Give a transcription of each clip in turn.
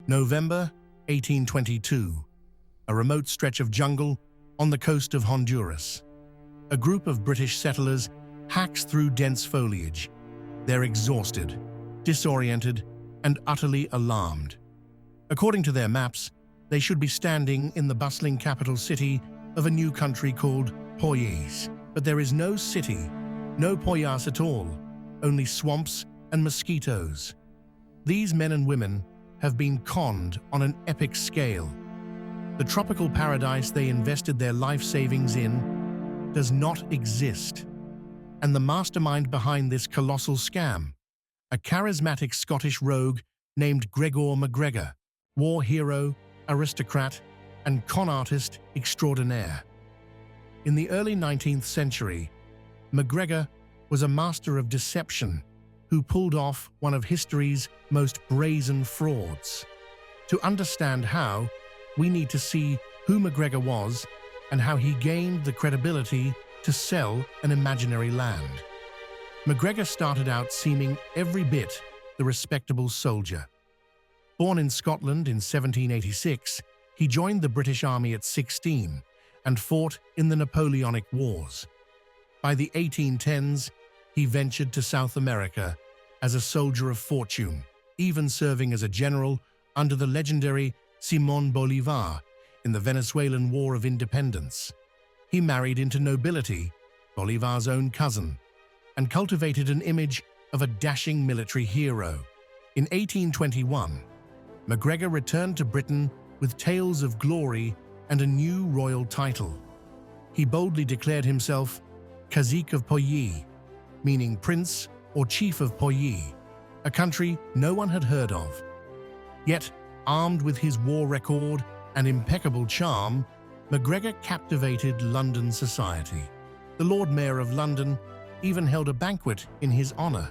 November 1822. A remote stretch of jungle on the coast of Honduras. A group of British settlers hacks through dense foliage. They're exhausted, disoriented, and utterly alarmed. According to their maps, they should be standing in the bustling capital city of a new country called Poyais. But there is no city, no Poyais at all, only swamps and mosquitoes. These men and women have been conned on an epic scale. The tropical paradise they invested their life savings in does not exist. And the mastermind behind this colossal scam, a charismatic Scottish rogue named Gregor McGregor, war hero, aristocrat, and con artist extraordinaire. In the early 19th century, McGregor was a master of deception who pulled off one of history's most brazen frauds. To understand how, we need to see who McGregor was and how he gained the credibility to sell an imaginary land. McGregor started out seeming every bit the respectable soldier. Born in Scotland in 1786, he joined the British Army at 16 and fought in the Napoleonic Wars. By the 1810s, he ventured to South America as a soldier of fortune, even serving as a general under the legendary Simón Bolívar in the Venezuelan War of Independence. He married into nobility, Bolívar's own cousin, and cultivated an image of a dashing military hero. In 1821, McGregor returned to Britain with tales of glory and a new royal title. He boldly declared himself Cazique of Poyais, meaning Prince or Chief of Poyais, a country no one had heard of. Yet, armed with his war record and impeccable charm, McGregor captivated London society. The Lord Mayor of London even held a banquet in his honor.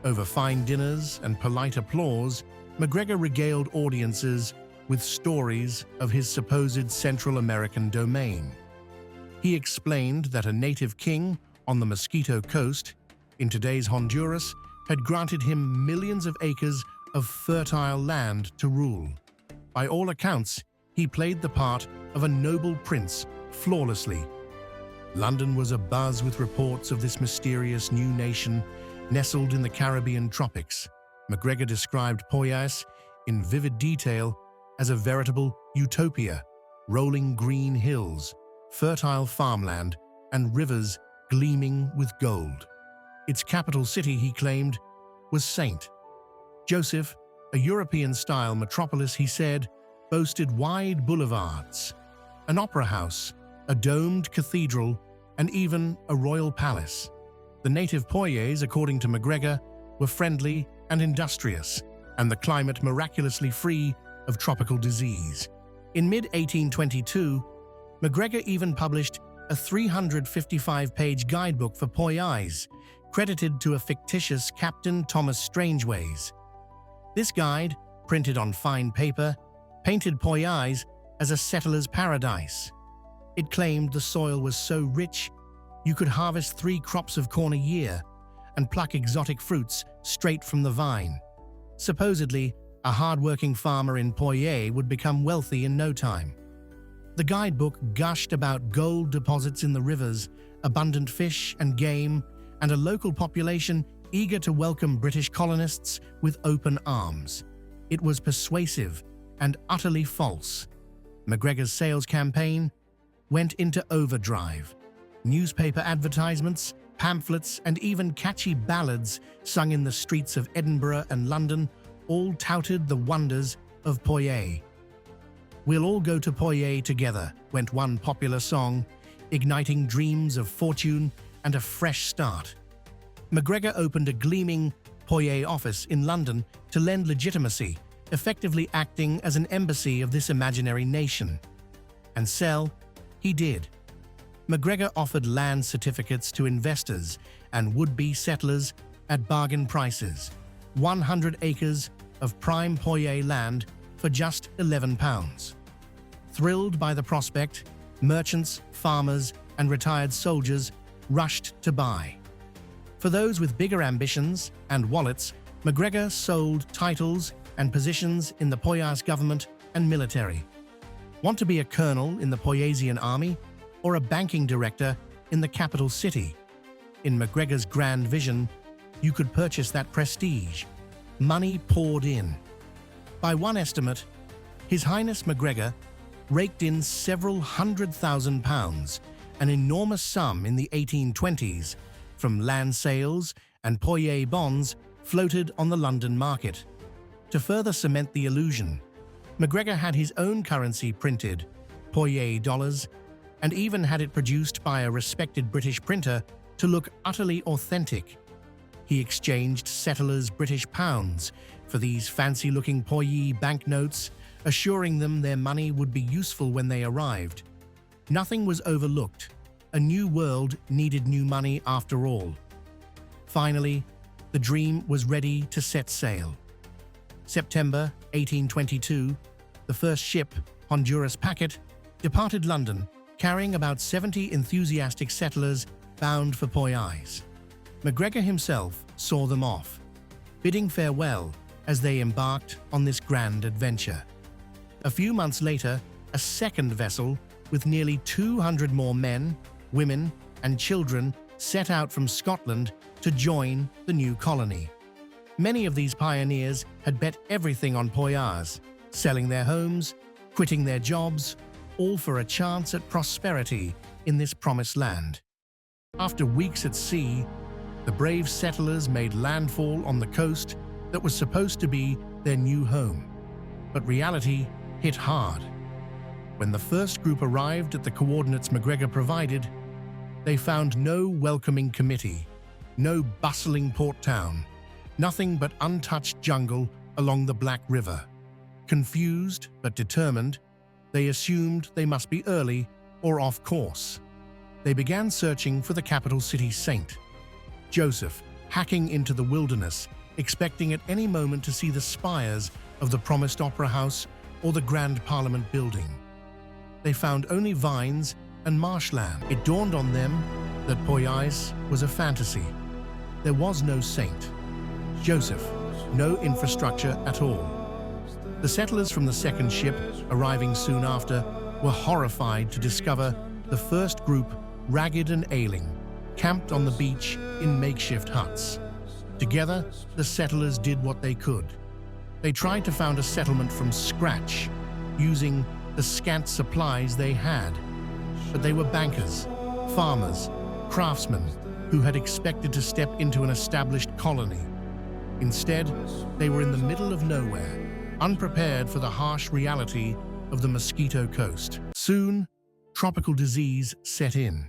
Over fine dinners and polite applause, McGregor regaled audiences with stories of his supposed Central American domain. He explained that a native king on the Mosquito Coast, in today's Honduras, had granted him millions of acres of fertile land to rule. By all accounts, he played the part of a noble prince flawlessly. London was abuzz with reports of this mysterious new nation nestled in the Caribbean tropics. McGregor described Poyais in vivid detail as a veritable utopia, rolling green hills, fertile farmland, and rivers gleaming with gold. Its capital city, he claimed, was St. Joseph, a European-style metropolis, he said, boasted wide boulevards, an opera house, a domed cathedral, and even a royal palace. The native Poyais, according to McGregor, were friendly and industrious, and the climate miraculously free of tropical disease. In mid-1822, McGregor even published a 355-page guidebook for Poyais, credited to a fictitious Captain Thomas Strangeways. This guide, printed on fine paper, painted Poyais as a settler's paradise. It claimed the soil was so rich you could harvest 3 crops of corn a year and pluck exotic fruits straight from the vine. Supposedly, a hard-working farmer in Poyais would become wealthy in no time. The guidebook gushed about gold deposits in the rivers, abundant fish and game, and a local population eager to welcome British colonists with open arms. It was persuasive and utterly false. McGregor's sales campaign went into overdrive. Newspaper advertisements, pamphlets, and even catchy ballads sung in the streets of Edinburgh and London all touted the wonders of Poyais. "We'll all go to Poyais together," went one popular song, igniting dreams of fortune and a fresh start. McGregor opened a gleaming Poyais office in London to lend legitimacy, effectively acting as an embassy of this imaginary nation. And sell he did. McGregor offered land certificates to investors and would-be settlers at bargain prices, 100 acres of prime Poyais land for just £11. Thrilled by the prospect, merchants, farmers, and retired soldiers rushed to buy. For those with bigger ambitions and wallets, McGregor sold titles and positions in the Poyais government and military. Want to be a colonel in the Poyaisian army or a banking director in the capital city? In McGregor's grand vision, you could purchase that prestige. Money poured in. By one estimate, His Highness McGregor raked in several £100,000, an enormous sum in the 1820s, from land sales and Poyais bonds floated on the London market. To further cement the illusion, McGregor had his own currency printed, Poyais dollars, and even had it produced by a respected British printer to look utterly authentic. He exchanged settlers' British pounds for these fancy-looking Poyais banknotes, assuring them their money would be useful when they arrived. Nothing was overlooked. A new world needed new money after all. Finally, the dream was ready to set sail. September 1822, the first ship, Honduras Packet, departed London, carrying about 70 enthusiastic settlers bound for Poyais. McGregor himself saw them off, bidding farewell as they embarked on this grand adventure. A few months later, a second vessel with nearly 200 more men, women, and children set out from Scotland to join the new colony. Many of these pioneers had bet everything on Poyais, selling their homes, quitting their jobs, all for a chance at prosperity in this promised land. After weeks at sea, the brave settlers made landfall on the coast that was supposed to be their new home. But reality hit hard. When the first group arrived at the coordinates McGregor provided, they found no welcoming committee, no bustling port town, nothing but untouched jungle along the Black River. Confused but determined, they assumed they must be early or off course. They began searching for the capital city saint, Joseph, hacking into the wilderness, expecting at any moment to see the spires of the promised opera house or the Grand Parliament building. They found only vines and marshland. It dawned on them that Poyais was a fantasy. There was no saint, Joseph, no infrastructure at all. The settlers from the second ship, arriving soon after, were horrified to discover the first group, ragged and ailing, camped on the beach in makeshift huts. Together, the settlers did what they could. They tried to found a settlement from scratch, using the scant supplies they had. But they were bankers, farmers, craftsmen who had expected to step into an established colony. Instead, they were in the middle of nowhere, unprepared for the harsh reality of the Mosquito Coast. Soon, tropical disease set in.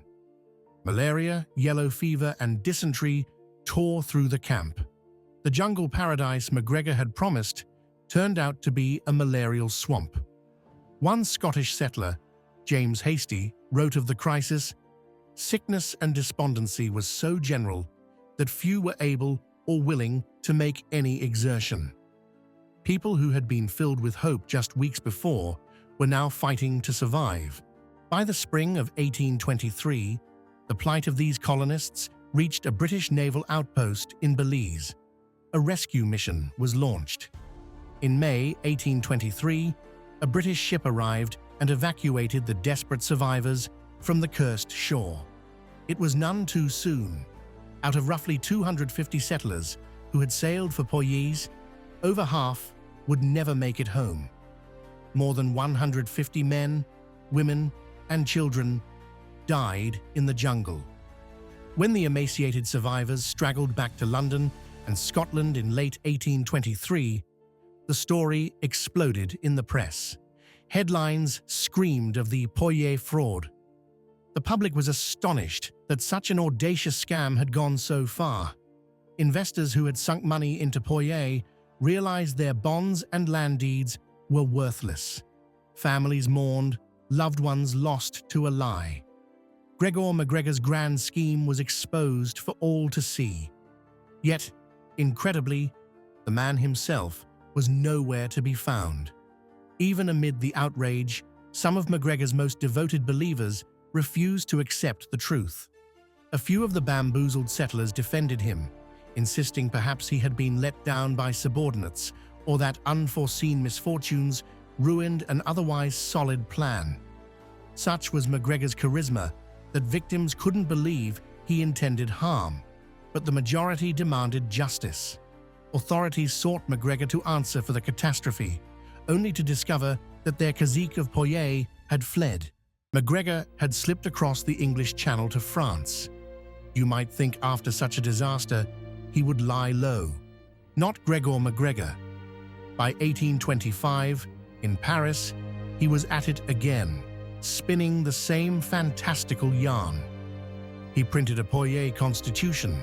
Malaria, yellow fever, and dysentery tore through the camp. The jungle paradise McGregor had promised turned out to be a malarial swamp. One Scottish settler, James Hasty, wrote of the crisis, "Sickness and despondency was so general that few were able or willing to make any exertion." People who had been filled with hope just weeks before were now fighting to survive. By the spring of 1823, the plight of these colonists reached a British naval outpost in Belize. A rescue mission was launched. In May 1823, a British ship arrived and evacuated the desperate survivors from the cursed shore. It was none too soon. Out of roughly 250 settlers who had sailed for Poyais, over half would never make it home. More than 150 men, women, and children died in the jungle. When the emaciated survivors straggled back to London and Scotland in late 1823, the story exploded in the press. Headlines screamed of the Poyais fraud. The public was astonished that such an audacious scam had gone so far. Investors who had sunk money into Poyais realized their bonds and land deeds were worthless. Families mourned, loved ones lost to a lie. Gregor McGregor's grand scheme was exposed for all to see. Yet, incredibly, the man himself was nowhere to be found. Even amid the outrage, some of McGregor's most devoted believers refused to accept the truth. A few of the bamboozled settlers defended him, insisting perhaps he had been let down by subordinates or that unforeseen misfortunes ruined an otherwise solid plan. Such was McGregor's charisma that victims couldn't believe he intended harm, but the majority demanded justice. Authorities sought McGregor to answer for the catastrophe, only to discover that their cacique of Poyais had fled. McGregor had slipped across the English Channel to France. You might think after such a disaster, he would lie low. Not Gregor McGregor. By 1825, in Paris, he was at it again, spinning the same fantastical yarn. He printed a Poyais constitution,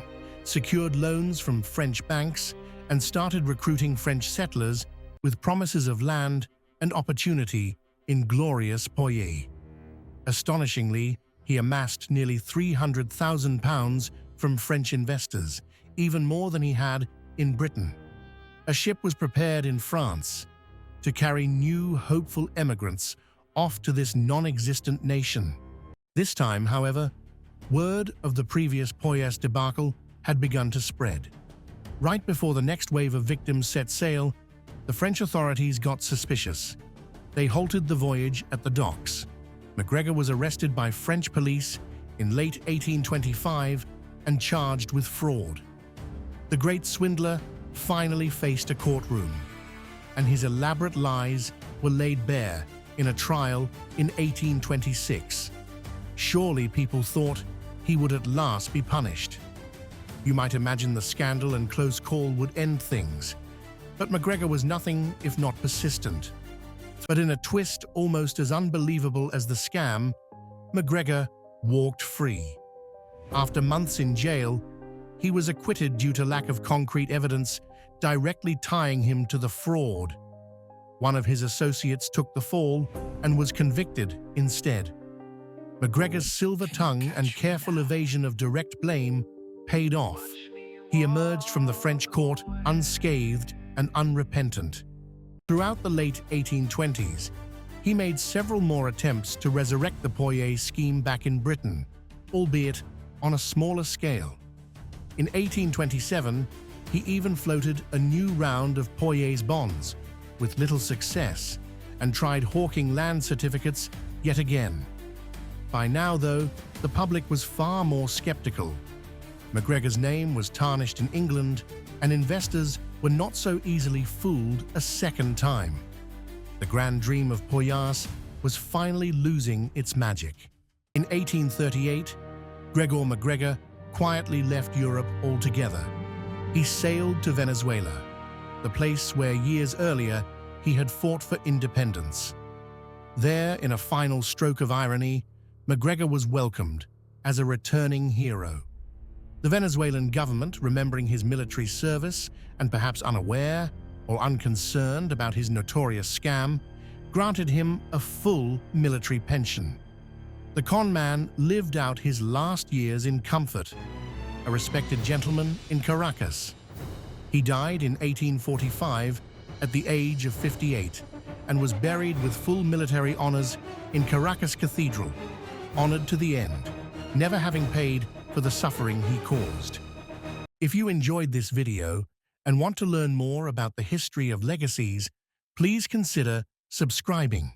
secured loans from French banks, and started recruiting French settlers with promises of land and opportunity in glorious Poyais. Astonishingly, he amassed nearly £300,000 from French investors, even more than he had in Britain. A ship was prepared in France to carry new, hopeful emigrants off to this non-existent nation. This time, however, word of the previous Poyais debacle had begun to spread. Right before the next wave of victims set sail, the French authorities got suspicious. They halted the voyage at the docks. McGregor was arrested by French police in late 1825 and charged with fraud. The great swindler finally faced a courtroom, and his elaborate lies were laid bare in a trial in 1826. Surely people thought he would at last be punished. You might imagine the scandal and close call would end things, but McGregor was nothing if not persistent. But in a twist almost as unbelievable as the scam, McGregor walked free. After months in jail, he was acquitted due to lack of concrete evidence directly tying him to the fraud. One of his associates took the fall and was convicted instead. McGregor's silver tongue and careful evasion of direct blame paid off. He emerged from the French court unscathed and unrepentant. Throughout the late 1820s, he made several more attempts to resurrect the Poyais scheme back in Britain, albeit on a smaller scale. In 1827, he even floated a new round of Poyais bonds, with little success, and tried hawking land certificates yet again. By now, though, the public was far more skeptical. McGregor's name was tarnished in England, and investors were not so easily fooled a second time. The grand dream of Poyais was finally losing its magic. In 1838, Gregor McGregor quietly left Europe altogether. He sailed to Venezuela, the place where years earlier he had fought for independence. There, in a final stroke of irony, McGregor was welcomed as a returning hero. The Venezuelan government, remembering his military service and perhaps unaware or unconcerned about his notorious scam, granted him a full military pension. The con man lived out his last years in comfort, a respected gentleman in Caracas. He died in 1845 at the age of 58 and was buried with full military honors in Caracas Cathedral, honored to the end, never having paid for the suffering he caused. If you enjoyed this video and want to learn more about the history of legacies, please consider subscribing.